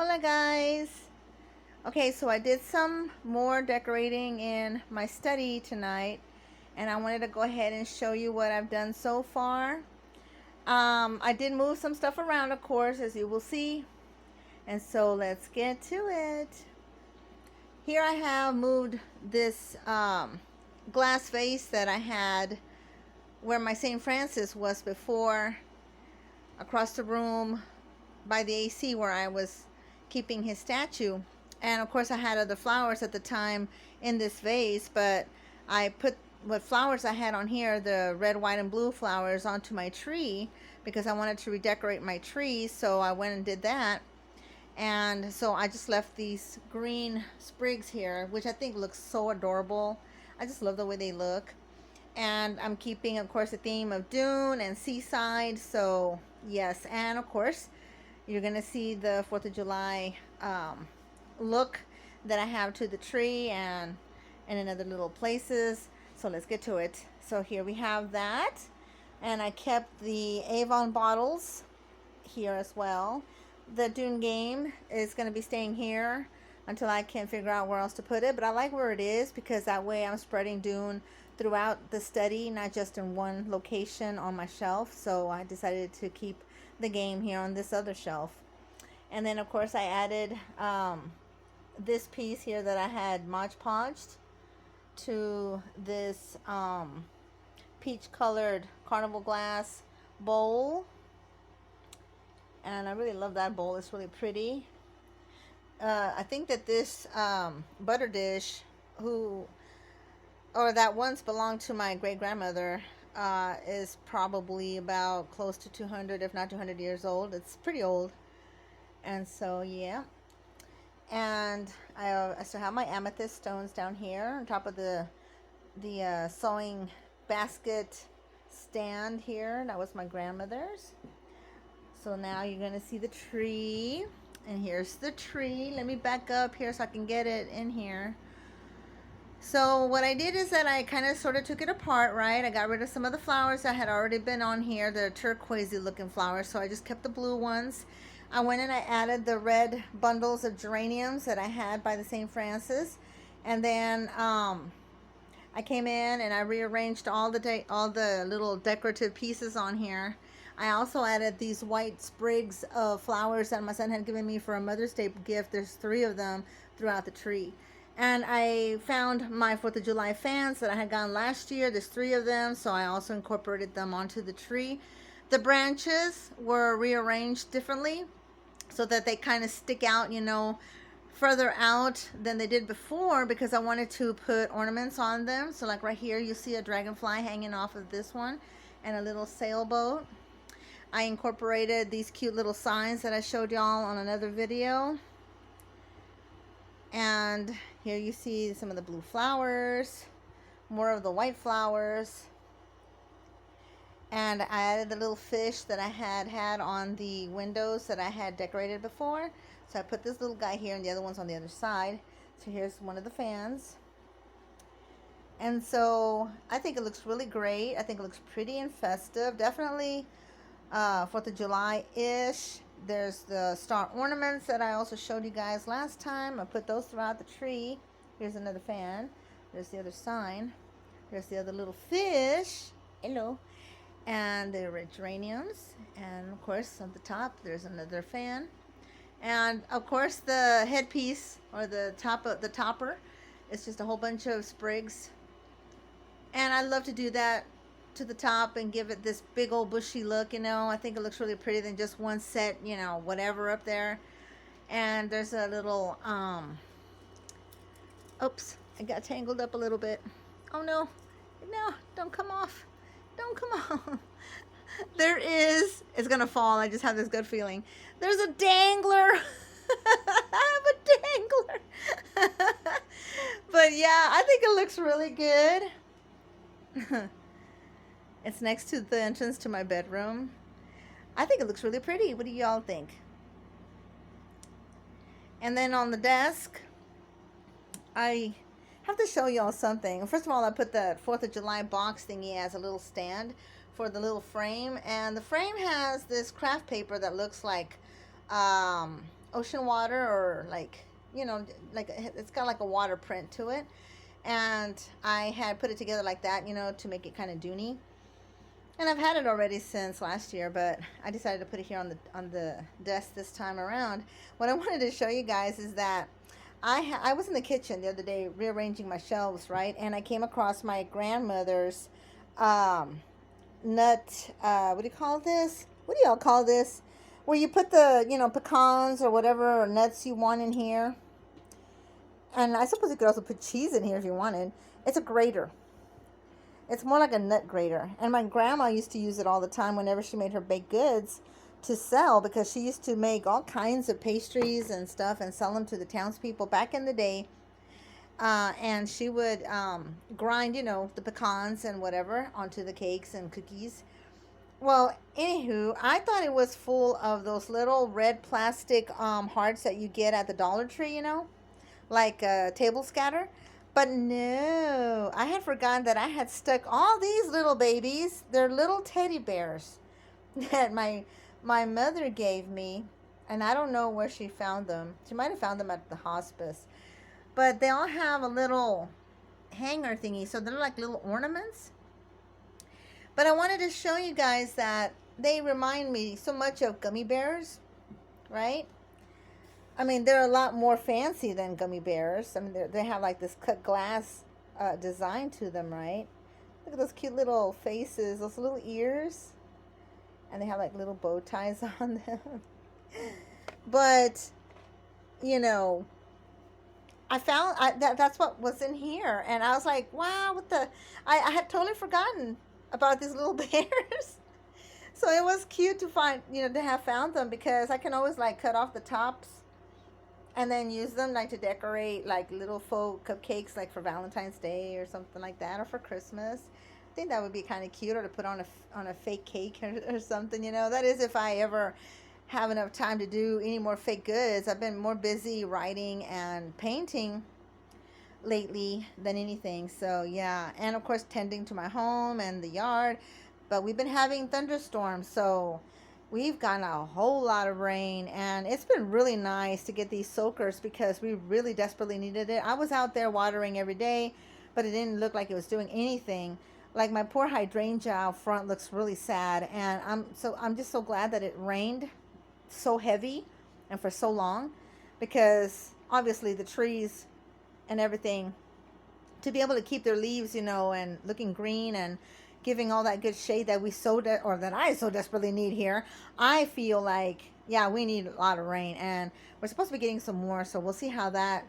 Hola guys. Okay, so I did some more decorating in my study tonight, and I wanted to go ahead and show you what I've done so far. I did move some stuff around, of course, as you will see, and so let's get to it. Here I have moved this glass vase that I had where my St. Francis was before, across the room by the AC where I was keeping his statue. And of course I had other flowers at the time in this vase, but I put what flowers I had on here, the red, white, and blue flowers, onto my tree because I wanted to redecorate my tree. So I went and did that. And so I just left these green sprigs here, which I think looks so adorable. I just love the way they look. And I'm keeping, of course, the theme of dune and seaside. So yes, and of course you're gonna see the 4th of July look that I have to the tree and in other little places. So let's get to it. So here we have that, and I kept the Avon bottles here as well. The dune game is going to be staying here until I can figure out where else to put it, but I like where it is because that way I'm spreading dune throughout the study, not just in one location on my shelf. So I decided to keep the game here on this other shelf. And then of course I added this piece here that I had Mod Podged to this peach colored carnival glass bowl, and I really love that bowl. It's really pretty. I think that this butter dish, that once belonged to my great grandmother, is probably about close to 200, if not 200 years old. It's pretty old. And so yeah, and I still have my amethyst stones down here on top of the sewing basket stand here. That was my grandmother's. So now you're gonna see the tree, and here's the tree. Let me back up here so I can get it in here. So what I did is that I kind of sort of took it apart, right? I got rid of some of the flowers that had already been on here, the turquoisey looking flowers, so I just kept the blue ones. I went and I added the red bundles of geraniums that I had by the St. Francis, and then I came in and I rearranged all the little decorative pieces on here. I also added these white sprigs of flowers that my son had given me for a Mother's Day gift. There's 3 of them throughout the tree. And I found my 4th of July fans that I had gotten last year. There's 3 of them, so I also incorporated them onto the tree. The branches were rearranged differently so that they kind of stick out, further out than they did before, because I wanted to put ornaments on them. So like right here, you see a dragonfly hanging off of this one and a little sailboat. I incorporated these cute little signs that I showed y'all on another video. And here you see some of the blue flowers, more of the white flowers. And I added the little fish that I had on the windows that I had decorated before. So I put this little guy here and the other one's on the other side. So here's one of the fans. And so I think it looks really great. I think it looks pretty and festive. Definitely 4th of July-ish. There's the star ornaments that I also showed you guys last time. I put those throughout the tree. Here's another fan. There's the other sign. There's the other little fish. Hello. And the red geraniums. And of course on the top there's another fan. And of course the headpiece, or the topper, it's just a whole bunch of sprigs. And I love to do that to the top and give it this big old bushy look. I think it looks really pretty than just one set, whatever up there. And there's a little oops, I got tangled up a little bit. Oh no, don't come off, there is, it's gonna fall. I just have this good feeling. There's a dangler. I have a dangler. But yeah, I think it looks really good. It's next to the entrance to my bedroom. I think it looks really pretty. What do y'all think? And then on the desk, I have to show y'all something. First of all, I put the 4th of July box thingy as a little stand for the little frame. And the frame has this craft paper that looks like ocean water, or like, like it's got like a water print to it. And I had put it together like that, to make it kind of dunny. And I've had it already since last year, but I decided to put it here on the desk this time around. What I wanted to show you guys is that I was in the kitchen the other day rearranging my shelves, right? And I came across my grandmother's um, nut. What do you call this? What do y'all call this? Where you put the pecans or whatever nuts you want in here. And I suppose you could also put cheese in here if you wanted. It's a grater. It's more like a nut grater. And my grandma used to use it all the time whenever she made her baked goods to sell, because she used to make all kinds of pastries and stuff and sell them to the townspeople back in the day. And she would grind, the pecans and whatever onto the cakes and cookies. Well, anywho, I thought it was full of those little red plastic hearts that you get at the Dollar Tree, like a table scatter. But no, I had forgotten that I had stuck all these little babies. They're little teddy bears that my mother gave me, and I don't know where she found them. She might have found them at the hospice. But they all have a little hanger thingy, so they're like little ornaments. But I wanted to show you guys that they remind me so much of gummy bears, right? I mean, they're a lot more fancy than gummy bears. I mean, they have like this cut glass design to them, right? Look at those cute little faces, those little ears. And they have like little bow ties on them. But, I found that's what was in here. And I was like, wow, I had totally forgotten about these little bears. So it was cute to find, to have found them, because I can always like cut off the tops and then use them like to decorate like little faux cupcakes, like for Valentine's Day or something like that, or for Christmas. I think that would be kind of cute, or to put on a fake cake or something. That is, if I ever have enough time to do any more fake goods. I've been more busy writing and painting lately than anything. So yeah, and of course tending to my home and the yard. But we've been having thunderstorms, so we've gotten a whole lot of rain, and it's been really nice to get these soakers, because we really desperately needed it. I was out there watering every day, but it didn't look like it was doing anything. Like my poor hydrangea out front looks really sad, and I'm just so glad that it rained so heavy and for so long, because obviously the trees and everything, to be able to keep their leaves, and looking green and giving all that good shade that or that I so desperately need here. I feel like, yeah, we need a lot of rain, and we're supposed to be getting some more, so we'll see how that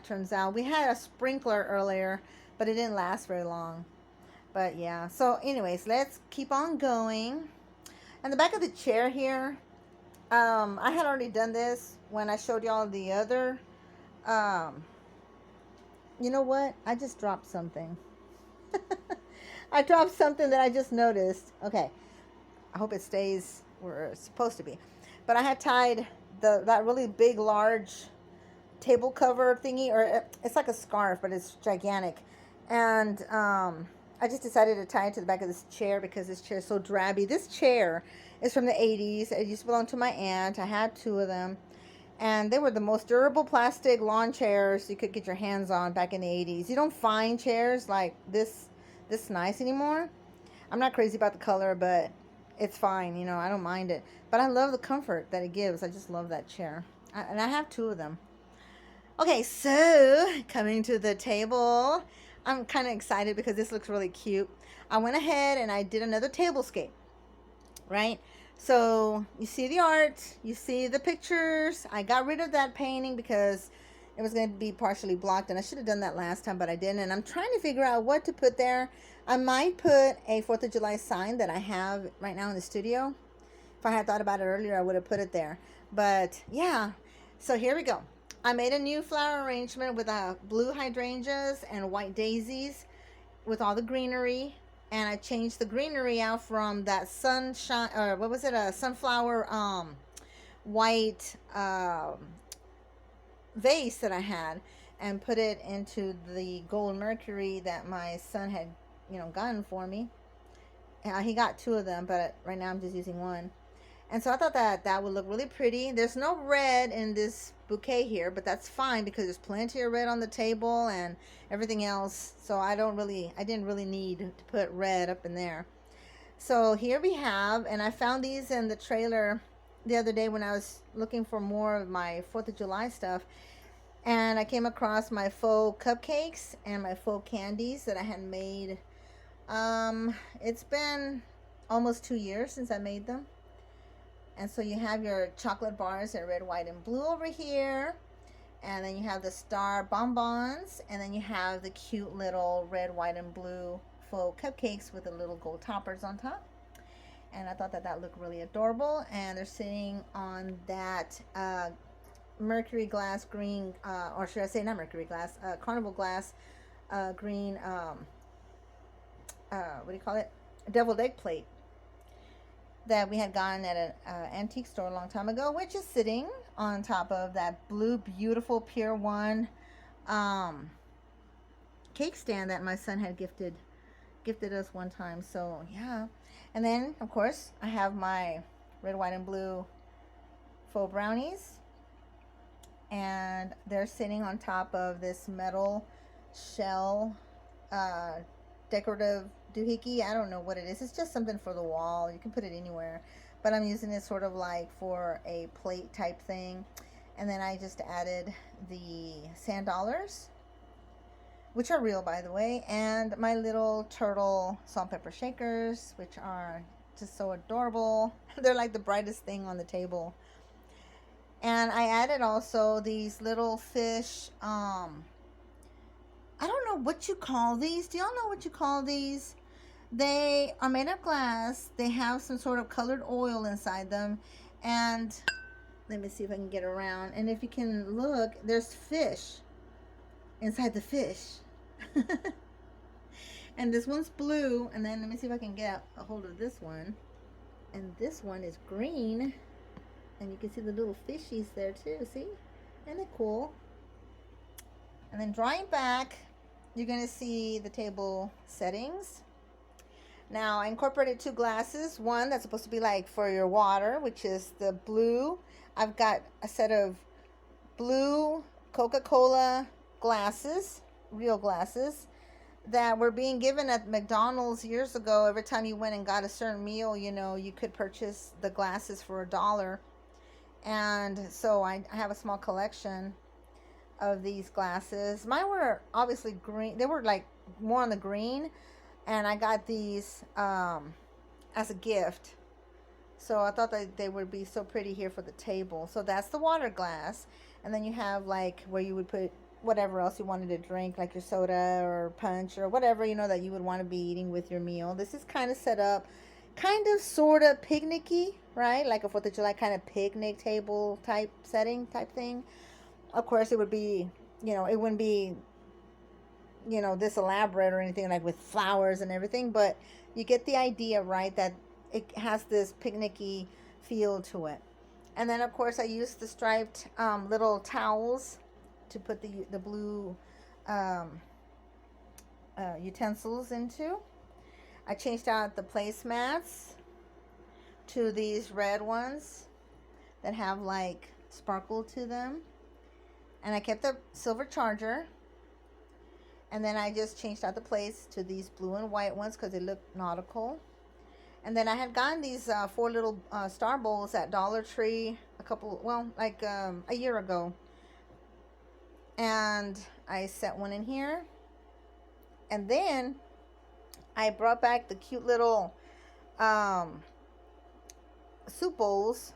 turns out. We had a sprinkler earlier, but it didn't last very long. But yeah, so anyways, let's keep on going. And the back of the chair here, I had already done this when I showed y'all the other. You know what? I just dropped something. I dropped something that I just noticed. Okay. I hope it stays where it's supposed to be. But I had tied that really big, large table cover thingy, or it's like a scarf, but it's gigantic. And I just decided to tie it to the back of this chair, because this chair is so drabby. This chair is from the 80s. It used to belong to my aunt. I had two of them. And they were the most durable plastic lawn chairs you could get your hands on back in the 80s. You don't find chairs like this nice anymore. I'm not crazy about the color, but it's fine. I don't mind it. But I love the comfort that it gives. I just love that chair. And I have two of them. Okay, so coming to the table, I'm kind of excited because this looks really cute. I went ahead and I did another tablescape, right? So you see the art, you see the pictures. I got rid of that painting because it was going to be partially blocked, and I should have done that last time, but I didn't. And I'm trying to figure out what to put there. I might put a 4th of July sign that I have right now in the studio. If I had thought about it earlier, I would have put it there. But yeah, so here we go. I made a new flower arrangement with blue hydrangeas and white daisies with all the greenery. And I changed the greenery out from that sunshine, or what was it, a sunflower white vase that I had, and put it into the gold mercury that my son had, gotten for me. He got two of them, but right now I'm just using one. And so I thought that that would look really pretty. There's no red in this bouquet here, but that's fine because there's plenty of red on the table and everything else. So I didn't really need to put red up in there. So here we have, and I found these in the trailer the other day when I was looking for more of my 4th of July stuff. And I came across my faux cupcakes and my faux candies that I had made. It's been almost 2 years since I made them. And so you have your chocolate bars in red, white, and blue over here. And then you have the star bonbons. And then you have the cute little red, white, and blue faux cupcakes with the little gold toppers on top. And I thought that that looked really adorable. And they're sitting on that mercury glass green, or should I say not mercury glass, carnival glass green, what do you call it? Deviled egg plate that we had gotten at an antique store a long time ago, which is sitting on top of that blue, beautiful Pier 1 cake stand that my son had gifted us one time. So yeah. And then of course I have my red, white, and blue faux brownies, and they're sitting on top of this metal shell decorative doohickey. I don't know what it is. It's just something for the wall. You can put it anywhere, but I'm using it sort of like for a plate type thing. And then I just added the sand dollars, which are real, by the way, and my little turtle salt and pepper shakers, which are just so adorable. They're like the brightest thing on the table. And I added also these little fish. I don't know what you call these. Do y'all know what you call these? They are made of glass. They have some sort of colored oil inside them. And let me see if I can get around. And if you can look, there's fish inside the fish. And this one's blue. And then let me see if I can get a hold of this one. And this one is green. And you can see the little fishies there too. See? Isn't it cool? And then drawing back, you're going to see the table settings. Now I incorporated 2 glasses. One that's supposed to be like for your water, which is the blue. I've got a set of blue Coca-Cola glasses, real glasses, that were being given at McDonald's years ago. Every time you went and got a certain meal, you know, you could purchase the glasses for $1. And so I have a small collection of these glasses. Mine were obviously green. They were like more on the green, and I got these as a gift. So I thought that they would be so pretty here for the table. So that's the water glass. And then you have like where you would put whatever else you wanted to drink, like your soda or punch or whatever, you know, that you would want to be eating with your meal. This is kind of set up kind of sort of picnicky, right? Like a 4th of July kind of picnic table type setting type thing. Of course, it would be, you know, it wouldn't be, you know, this elaborate or anything like with flowers and everything, but you get the idea, right? That it has this picnicky feel to it. And then, of course, I used the striped little towels to put the blue utensils into. I changed out the placemats to these red ones that have like sparkle to them. And I kept the silver charger. And then I just changed out the place to these blue and white ones because they look nautical. And then I had gotten these 4 little star bowls at Dollar Tree a year ago. And I set one in here. And then I brought back the cute little soup bowls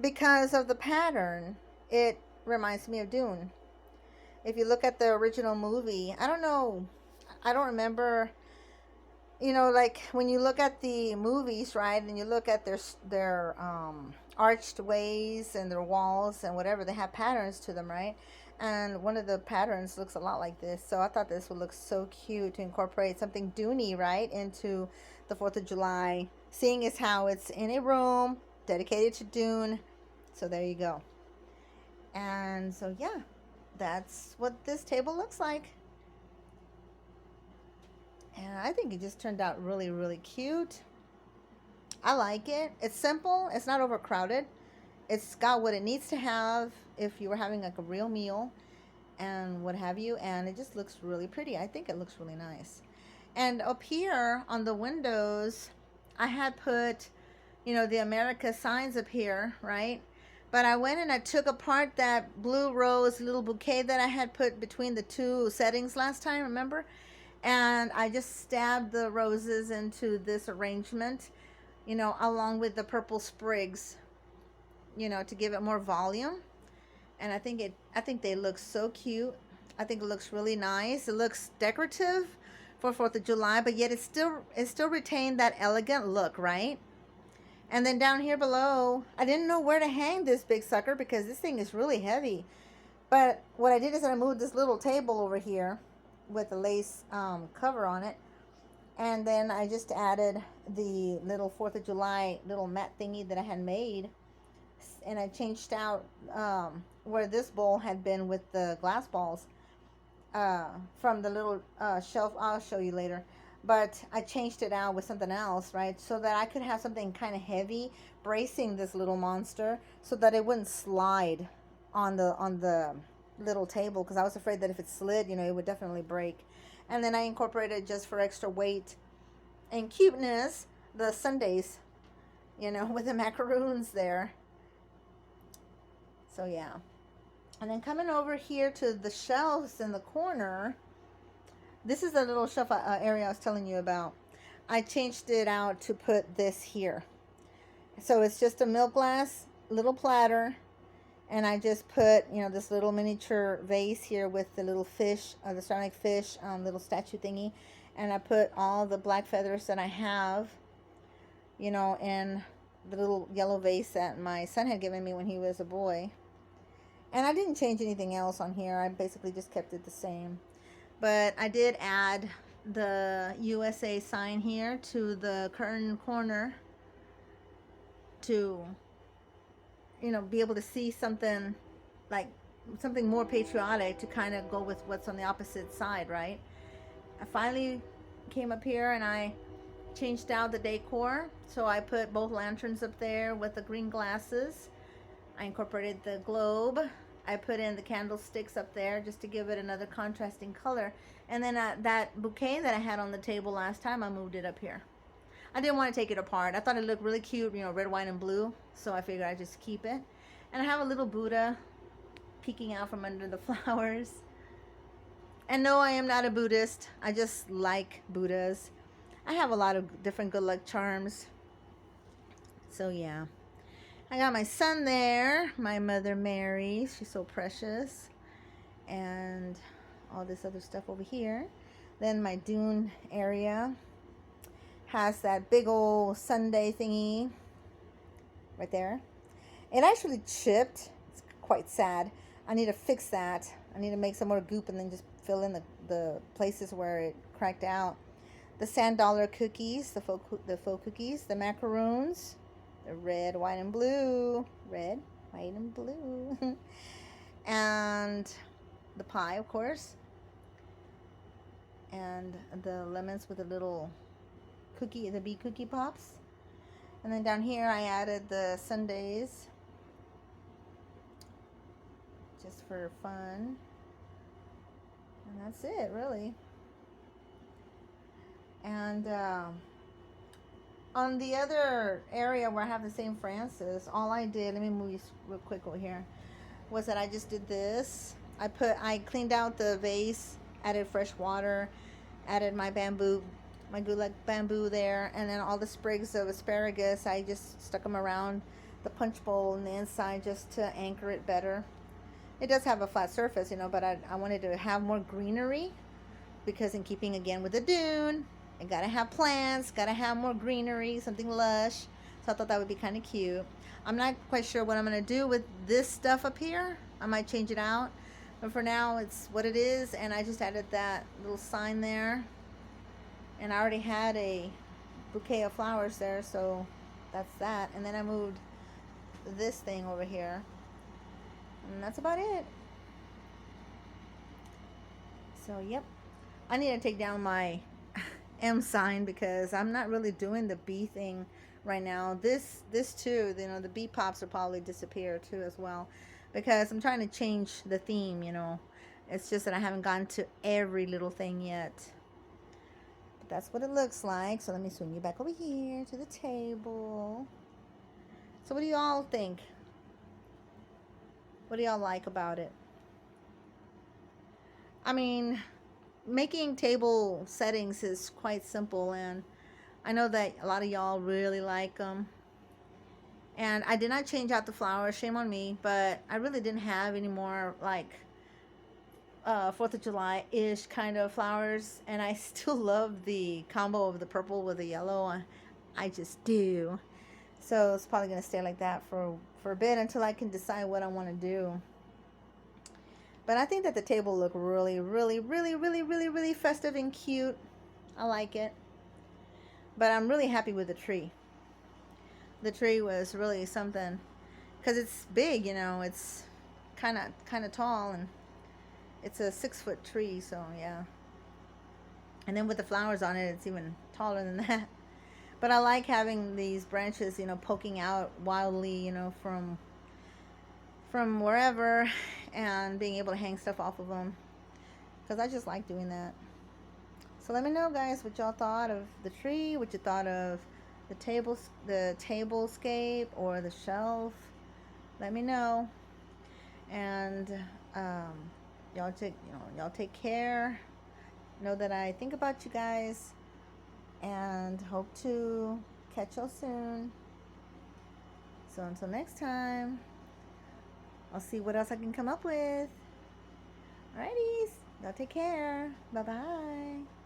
because of the pattern. It reminds me of Dune. If you look at the original movie, I don't remember, you know, like when you look at the movies, right, and you look at their arched ways and their walls and whatever, they have patterns to them, right? And one of the patterns looks a lot like this. So I thought this would look so cute to incorporate something Dooney, right, into the 4th of July, seeing as how it's in a room dedicated to Dune. So there you go. And so, yeah, that's what this table looks like. And I think it just turned out really, really cute. I like it. It's simple. It's not overcrowded. It's got what it needs to have if you were having like a real meal and what have you. And it just looks really pretty. I think it looks really nice. And up here on the windows, I had put, you know, the America signs up here, right? But I went and I took apart that blue rose little bouquet that I had put between the two settings last time, remember? And I just stabbed the roses into this arrangement, you know, along with the purple sprigs, you know, to give it more volume. And I think they look so cute. I think it looks really nice. It looks decorative for 4th of July, but yet it still retained that elegant look, right? And then down here below, I didn't know where to hang this big sucker because this thing is really heavy. But what I did is I moved this little table over here with a lace cover on it. And then I just added the little 4th of July little mat thingy that I had made. And I changed out where this bowl had been with the glass balls from the little shelf. I'll show you later. But I changed it out with something else, right? So that I could have something kind of heavy bracing this little monster so that it wouldn't slide on the little table, because I was afraid that if it slid, you know, it would definitely break. And then I incorporated, just for extra weight and cuteness, the sundaes, you know, with the macaroons there. So yeah. And then coming over here to the shelves in the corner, this is the little shelf area I was telling you about. I changed it out to put this here. So it's just a milk glass little platter, and I just put, you know, this little miniature vase here with the little fish, the ceramic fish, little statue thingy. And I put all the black feathers that I have, you know, in the little yellow vase that my son had given me when he was a boy. And I didn't change anything else on here. I basically just kept it the same. But I did add the USA sign here to the curtain corner to, you know, be able to see something like something more patriotic to kind of go with what's on the opposite side, right? I finally came up here and I changed out the decor. So I put both lanterns up there with the green glasses. I incorporated the globe. I put in the candlesticks up there just to give it another contrasting color. And then that bouquet that I had on the table last time, I moved it up here. I didn't want to take it apart. I thought it looked really cute, you know, red, white, and blue. So I figured I'd just keep it. And I have a little Buddha peeking out from under the flowers. And no, I am not a Buddhist. I just like Buddhas. I have a lot of different good luck charms. So yeah. I got my son there, my Mother Mary. She's so precious. And all this other stuff over here. Then my dune area has that big old Sunday thingy right there. It actually chipped. It's quite sad. I need to fix that. I need to make some more goop and then just fill in the places where it cracked out. The sand dollar cookies, the faux cookies, the macaroons, the red, white, and blue. Red, white, and blue. And the pie, of course. And the lemons with the little cookie, the bee cookie pops. And then down here I added the sundaes, just for fun. And that's it, really. And on the other area where I have the St. Francis, all I did, let me move you real quick over here, was that I just did this. I cleaned out the vase, added fresh water, added my bamboo, my good luck bamboo there, and then all the sprigs of asparagus, I just stuck them around the punch bowl on the inside just to anchor it better. It does have a flat surface, you know, but I wanted to have more greenery, because in keeping again with the dune, I gotta have plants, gotta have more greenery, something lush. So I thought that would be kind of cute. I'm not quite sure what I'm gonna do with this stuff up here. I might change it out, but for now it's what it is. And I just added that little sign there, and I already had a bouquet of flowers there, so that's that. And then I moved this thing over here, and that's about it. So yep, I need to take down my M sign because I'm not really doing the bee thing right now. This too, you know, the bee pops will probably disappear too as well, because I'm trying to change the theme, you know. It's just that I haven't gotten to every little thing yet. But that's what it looks like. So let me swing you back over here to the table. So what do you all think? What do y'all like about it? I mean, making table settings is quite simple, and I know that a lot of y'all really like them. And I did not change out the flowers, shame on me, but I really didn't have any more like 4th of July ish kind of flowers, and I still love the combo of the purple with the yellow. I just do. So it's probably gonna stay like that for a bit until I can decide what I want to do. But I think that the table looked really, really, really, really, really, really festive and cute. I like it. But I'm really happy with the tree. The tree was really something because it's big, you know. It's kind of tall, and it's a 6-foot tree. So yeah. And then with the flowers on it, it's even taller than that. But I like having these branches, you know, poking out wildly, you know, from wherever, and being able to hang stuff off of them, because I just like doing that. So let me know, guys, what y'all thought of the tree, what you thought of the tablescape or the shelf. Let me know. And um, y'all take care. Know that I think about you guys, and hope to catch y'all soon. So until next time, I'll see what else I can come up with. Alrighties, y'all take care. Bye bye.